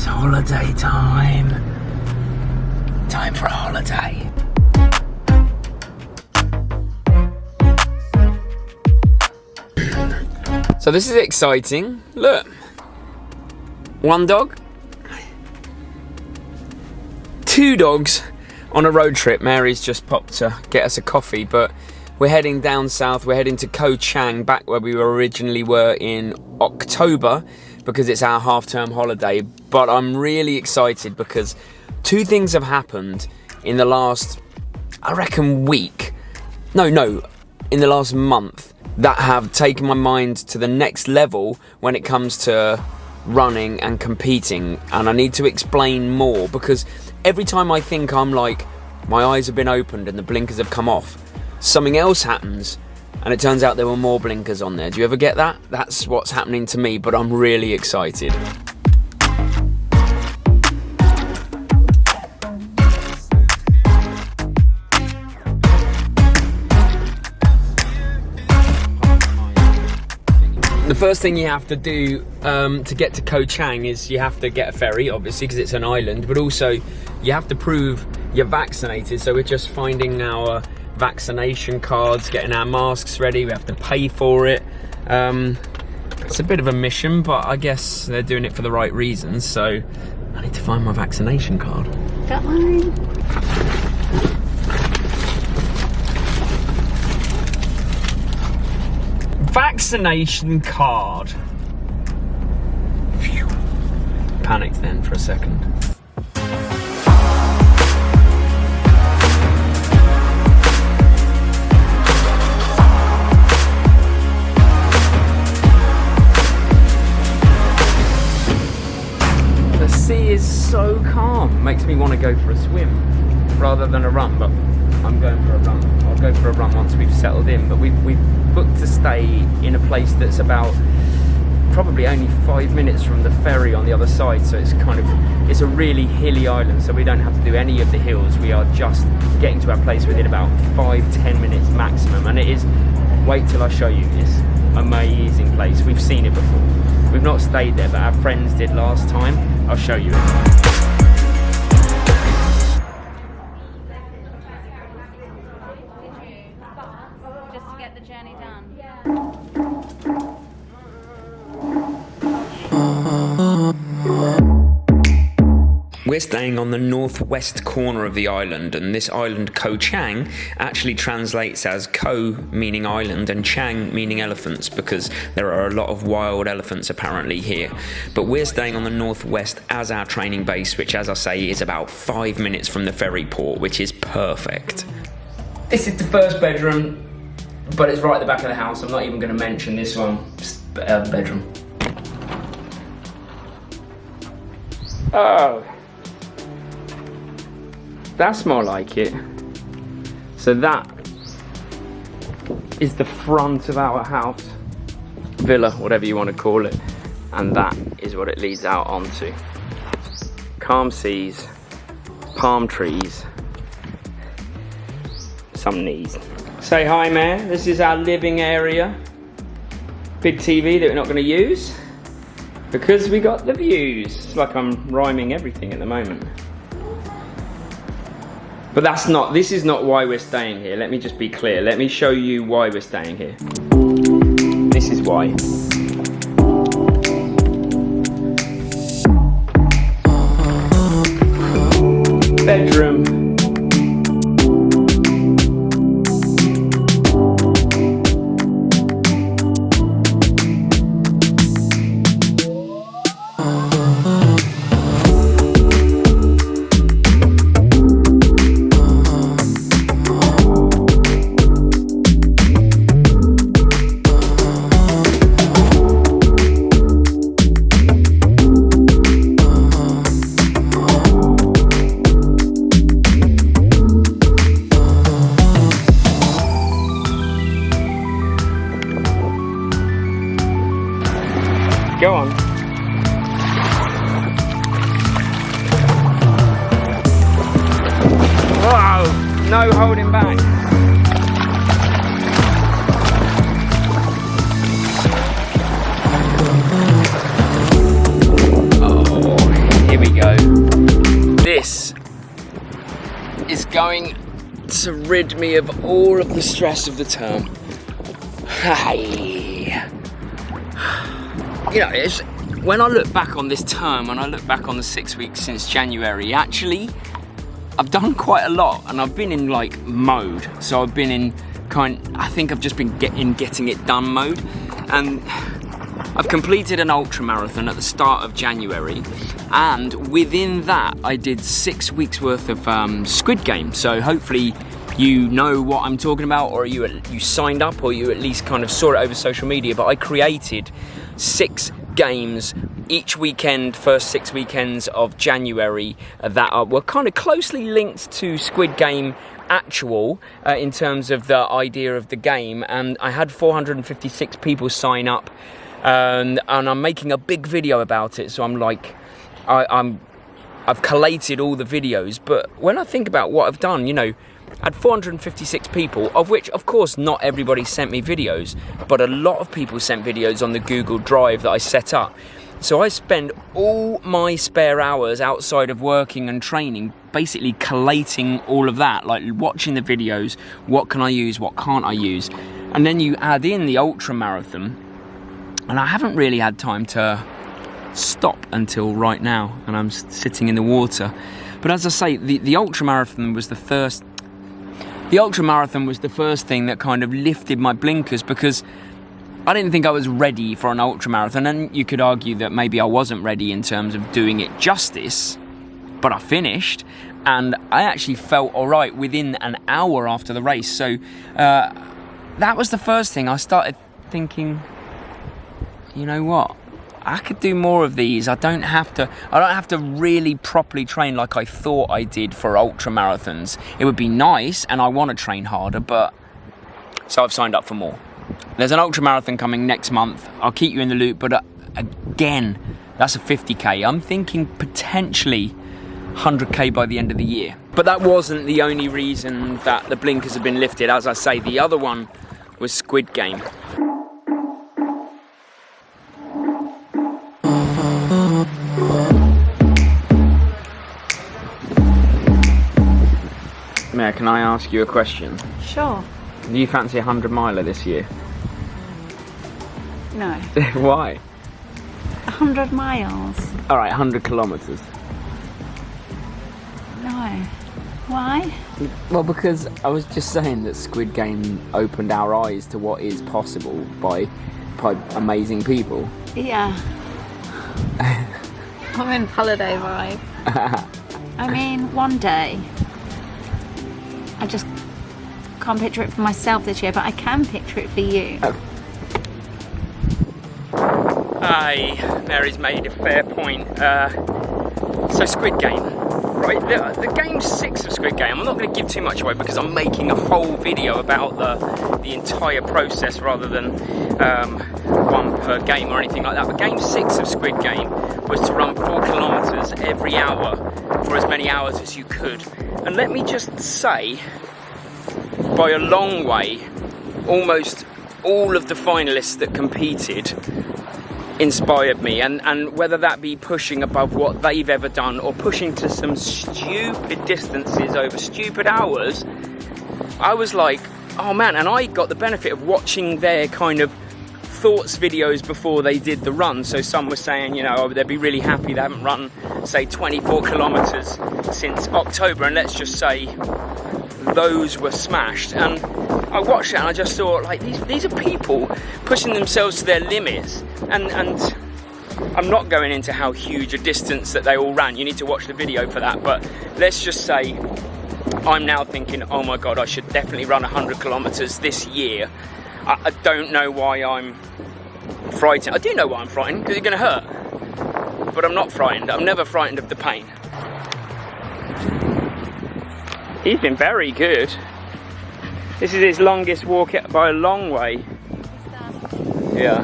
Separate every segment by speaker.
Speaker 1: It's holiday time. Time for a holiday. So this is exciting. Look. One dog. Two dogs on a road trip. Mary's just popped to get us a coffee, but we're heading down south. We're heading to Koh Chang, back where we originally were in October, because it's our half-term holiday. But I'm really excited because two things have happened in the last, I reckon, week. No, in the last month, that have taken my mind to the next level when it comes to running and competing. And I need to explain more, because every time I think I'm like, my eyes have been opened and the blinkers have come off, something else happens and it turns out there were more blinkers on there. Do you ever get that? That's what's happening to me, but I'm really excited. The first thing you have to do to get to Koh Chang is you have to get a ferry, obviously, because it's an island, but also you have to prove you're vaccinated. So we're just finding our vaccination cards, getting our masks ready. We have to pay for it. It's a bit of a mission, but I guess they're doing it for the right reasons. So I need to find my vaccination card.
Speaker 2: Got mine.
Speaker 1: Vaccination card. Phew. Panicked then for a second. The sea is so calm. Makes me want to go for a swim rather than a run, but I'm going for a run. I'll go for a run once we've settled in, but we've booked to stay in a place that's about probably only 5 minutes from the ferry on the other side, so it's a really hilly island, so we don't have to do any of the hills. We are just getting to our place within about 5-10 minutes maximum, and it is, wait till I show you, it's an amazing place. We've seen it before. We've not stayed there, but our friends did last time. I'll show you it. We're staying on the northwest corner of the island, and this island, Koh Chang, actually translates as Koh meaning island and Chang meaning elephants, because there are a lot of wild elephants apparently here. But we're staying on the northwest as our training base, which, as I say, is about 5 minutes from the ferry port, which is perfect. This is the first bedroom, but it's right at the back of the house. I'm not even going to mention this one. Bedroom. Oh. That's more like it. So that is the front of our house, villa, whatever you want to call it, and that is what it leads out onto. Calm seas, palm trees, some knees. Say hi, Mare. This is our living area. Big TV that we're not going to use because we got the views. It's like I'm rhyming everything at the moment. But this is not why we're staying here. Let me just be clear. Let me show you why we're staying here. This is why. Bedroom. Go on. Wow, no holding back. Oh, here we going to rid me of all of the stress of the term. You know, when I look back on this term and I look back on the 6 weeks since January, actually, I've done quite a lot, and I've been in like mode. So I've been in I think I've just been getting it done mode, and I've completed an ultra marathon at the start of January, and within that I did 6 weeks worth of Squid Game. So hopefully you know what I'm talking about, or you signed up, or you at least kind of saw it over social media. But I created 6 games each weekend, first 6 weekends of January, that were kind of closely linked to Squid Game actual in terms of the idea of the game, and I had 456 people sign up, and I'm making a big video about it. So I'm like, I've collated all the videos, but when I think about what I've done, you know, I had 456 people, of which, of course, not everybody sent me videos, but a lot of people sent videos on the Google Drive that I set up. So I spend all my spare hours outside of working and training basically collating all of that, like watching the videos, what can I use, what can't I use, and then you add in the ultra marathon, and I haven't really had time to stop until right now, and I'm sitting in the water. But as I say, the ultra marathon was the first thing that kind of lifted my blinkers, because I didn't think I was ready for an ultra marathon, and you could argue that maybe I wasn't ready in terms of doing it justice, but I finished, and I actually felt all right within an hour after the race. So that was the first thing. I started thinking, you know what? I could do more of these. I don't have to really properly train like I thought I did for ultra marathons. It would be nice, and I want to train harder, but so I've signed up for more. There's an ultra marathon coming next month. I'll keep you in the loop, but again, that's a 50k. I'm thinking potentially 100k by the end of the year. But that wasn't the only reason that the blinkers have been lifted. As I say, the other one was Squid Game. Maya, can I ask you a question?
Speaker 2: Sure.
Speaker 1: Do you fancy a 100-miler this year?
Speaker 2: No.
Speaker 1: Why?
Speaker 2: 100 miles?
Speaker 1: All right, 100 kilometres.
Speaker 2: No. Why?
Speaker 1: Well, because I was just saying that Squid Game opened our eyes to what is possible by amazing people.
Speaker 2: Yeah. I'm in holiday vibe. I mean, one day. I just can't picture it for myself this year, but I can picture it for you.
Speaker 1: Aye, Mary's made a fair point. So Squid Game, right? The game 6 of Squid Game, I'm not going to give too much away because I'm making a whole video about the entire process rather than one per game or anything like that. But game 6 of Squid Game was to run 4 kilometres every hour for as many hours as you could. And let me just say, by a long way, almost all of the finalists that competed inspired me, and whether that be pushing above what they've ever done or pushing to some stupid distances over stupid hours, I was like, oh man. And I got the benefit of watching their kind of thoughts videos before they did the run. So some were saying, you know, oh, they'd be really happy they haven't run, say, 24 kilometres since October, and let's just say those were smashed. And I watched it and I just thought, like, these are people pushing themselves to their limits, and I'm not going into how huge a distance that they all ran. You need to watch the video for that. But let's just say I'm now thinking, oh my god, I should definitely run 100 kilometres this year. I don't know why I'm frightened. I do know why I'm frightened, because it's going to hurt. But I'm not frightened. I'm never frightened of the pain. He's been very good. This is his longest walk by a long way. Yeah.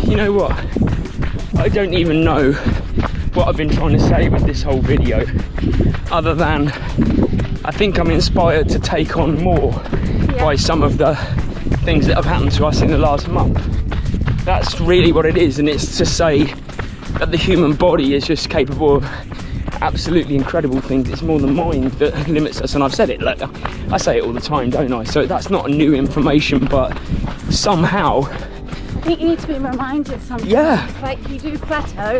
Speaker 1: You know what? I don't even know what I've been trying to say with this whole video, other than I think I'm inspired to take on more by some of the things that have happened to us in the last month. That's really what it is, and it's to say that the human body is just capable of absolutely incredible things. It's more the mind that limits us, and I've said it, like, I say it all the time, don't I? So that's not new information, but somehow
Speaker 2: I think you need to be reminded sometimes.
Speaker 1: Yeah.
Speaker 2: Like, you do plateau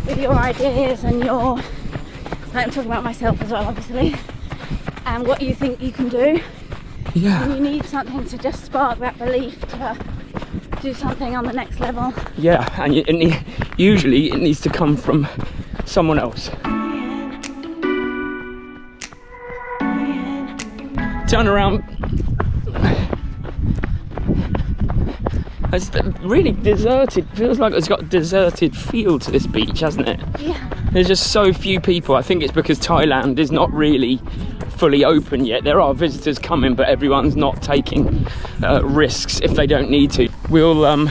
Speaker 2: with your ideas and your, like, I'm talking about myself as well, obviously, and what you think you can do.
Speaker 1: Yeah.
Speaker 2: And you need something to just spark that belief to do something on the next level.
Speaker 1: Yeah, and usually it needs to come from someone else. Turn around. It's really deserted. Feels like it's got a deserted feel to this beach, hasn't it?
Speaker 2: Yeah.
Speaker 1: There's just so few people. I think it's because Thailand is not really fully open yet. There are visitors coming, but everyone's not taking risks if they don't need to. We'll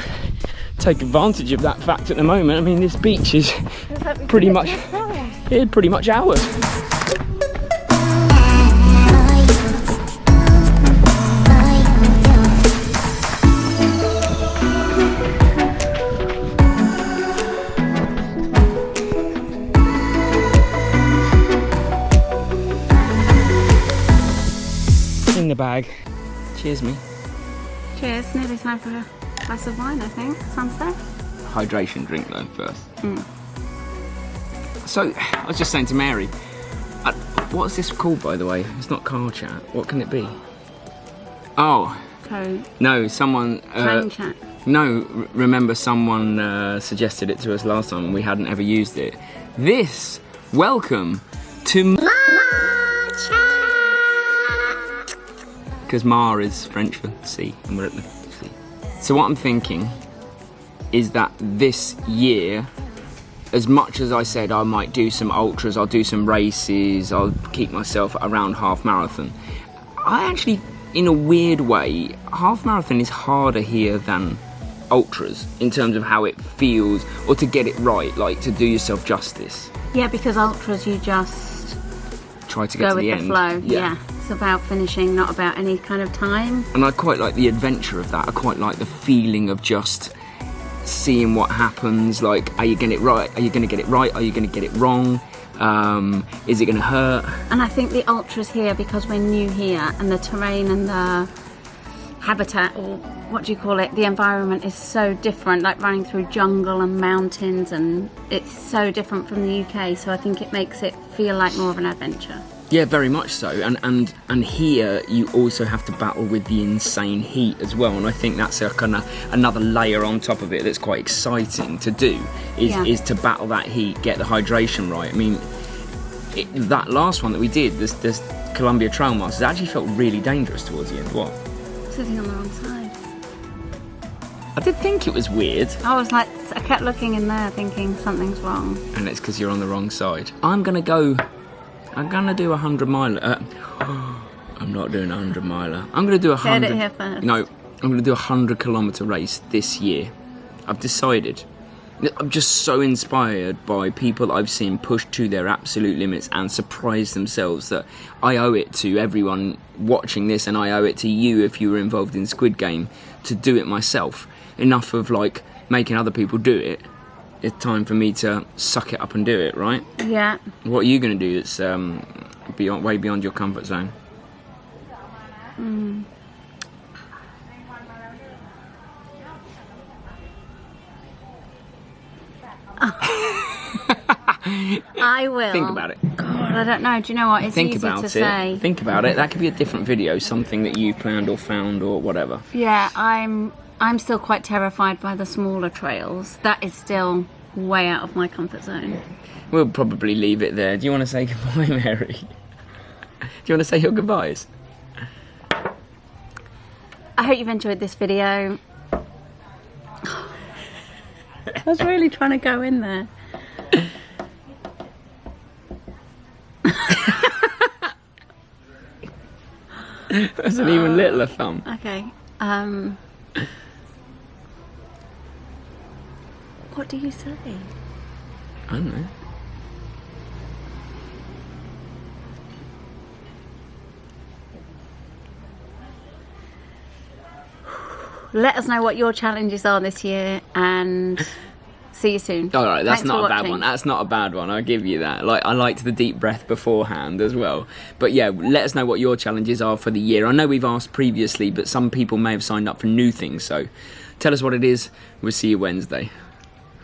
Speaker 1: take advantage of that fact at the moment. I mean, this beach is pretty much ours. In the bag. Cheers, me.
Speaker 2: Cheers. Nearly time for a glass of wine, I think. Sunset.
Speaker 1: Hydration drink though first. So I was just saying to Mary, what's this called, by the way? It's not car chat. What can it be? Oh no, someone
Speaker 2: Train chat.
Speaker 1: no, remember someone suggested it to us last time and we hadn't ever used it. This, welcome to because Ma is French for sea, and we're at the sea. So what I'm thinking is that this year, as much as I said I might do some ultras, I'll do some races, I'll keep myself around half marathon, I actually, in a weird way, half marathon is harder here than ultras in terms of how it feels, or to get it right, like to do yourself justice.
Speaker 2: Yeah, because ultras you just
Speaker 1: Try to get
Speaker 2: go
Speaker 1: to the
Speaker 2: with
Speaker 1: end.
Speaker 2: the flow. Yeah. It's about finishing, not about any kind of time.
Speaker 1: And I quite like the adventure of that. I quite like the feeling of just seeing what happens. Like, are you getting it right? Are you going to get it right? Are you going to get it wrong? Is it going to hurt?
Speaker 2: And I think the ultras here, because we're new here, and the terrain and the habitat, or what do you call it, the environment is so different, like running through jungle and mountains, and it's so different from the UK, so I think it makes it feel like more of an adventure.
Speaker 1: Yeah, very much so. And here you also have to battle with the insane heat as well. And I think that's a kind of another layer on top of it that's quite exciting to do, is to battle that heat, get the hydration right. I mean, that last one that we did, this Columbia Trail Masters, actually felt really dangerous towards the end. What?
Speaker 2: Sitting on the wrong side.
Speaker 1: I did think it was weird.
Speaker 2: I was like, I kept looking in there thinking something's wrong.
Speaker 1: And it's because you're on the wrong side. I'm gonna do a 100 miler. I'm not doing a 100 miler. I'm gonna do a 100.
Speaker 2: Heard it here first.
Speaker 1: No, I'm gonna do a 100-kilometer race this year. I've decided. I'm just so inspired by people that I've seen push to their absolute limits and surprise themselves that I owe it to everyone watching this, and I owe it to you if you were involved in Squid Game, to do it myself. Enough of like making other people do it. It's time for me to suck it up and do it, right?
Speaker 2: Yeah.
Speaker 1: What are you going to do that's way beyond your comfort zone?
Speaker 2: I will.
Speaker 1: Think about it.
Speaker 2: God, I don't know. Do you know what? It's
Speaker 1: Think
Speaker 2: easy
Speaker 1: about
Speaker 2: to
Speaker 1: it.
Speaker 2: say.
Speaker 1: Think about it. That could be a different video, something that you planned or found or whatever.
Speaker 2: Yeah, I'm still quite terrified by the smaller trails. That is still way out of my comfort zone.
Speaker 1: We'll probably leave it there. Do you want to say goodbye, Mary? Do you want to say your goodbyes?
Speaker 2: I hope you've enjoyed this video. I was really trying to go in there.
Speaker 1: That's an even littler thumb.
Speaker 2: Okay. What do you say?
Speaker 1: I don't know.
Speaker 2: let us know what your challenges are this year, and see you soon.
Speaker 1: All right, that's
Speaker 2: Thanks
Speaker 1: not
Speaker 2: for
Speaker 1: a bad
Speaker 2: watching.
Speaker 1: one. That's not a bad one. I'll give you that. Like, I liked the deep breath beforehand as well. But yeah, let us know what your challenges are for the year. I know we've asked previously, but some people may have signed up for new things. So tell us what it is. We'll see you Wednesday.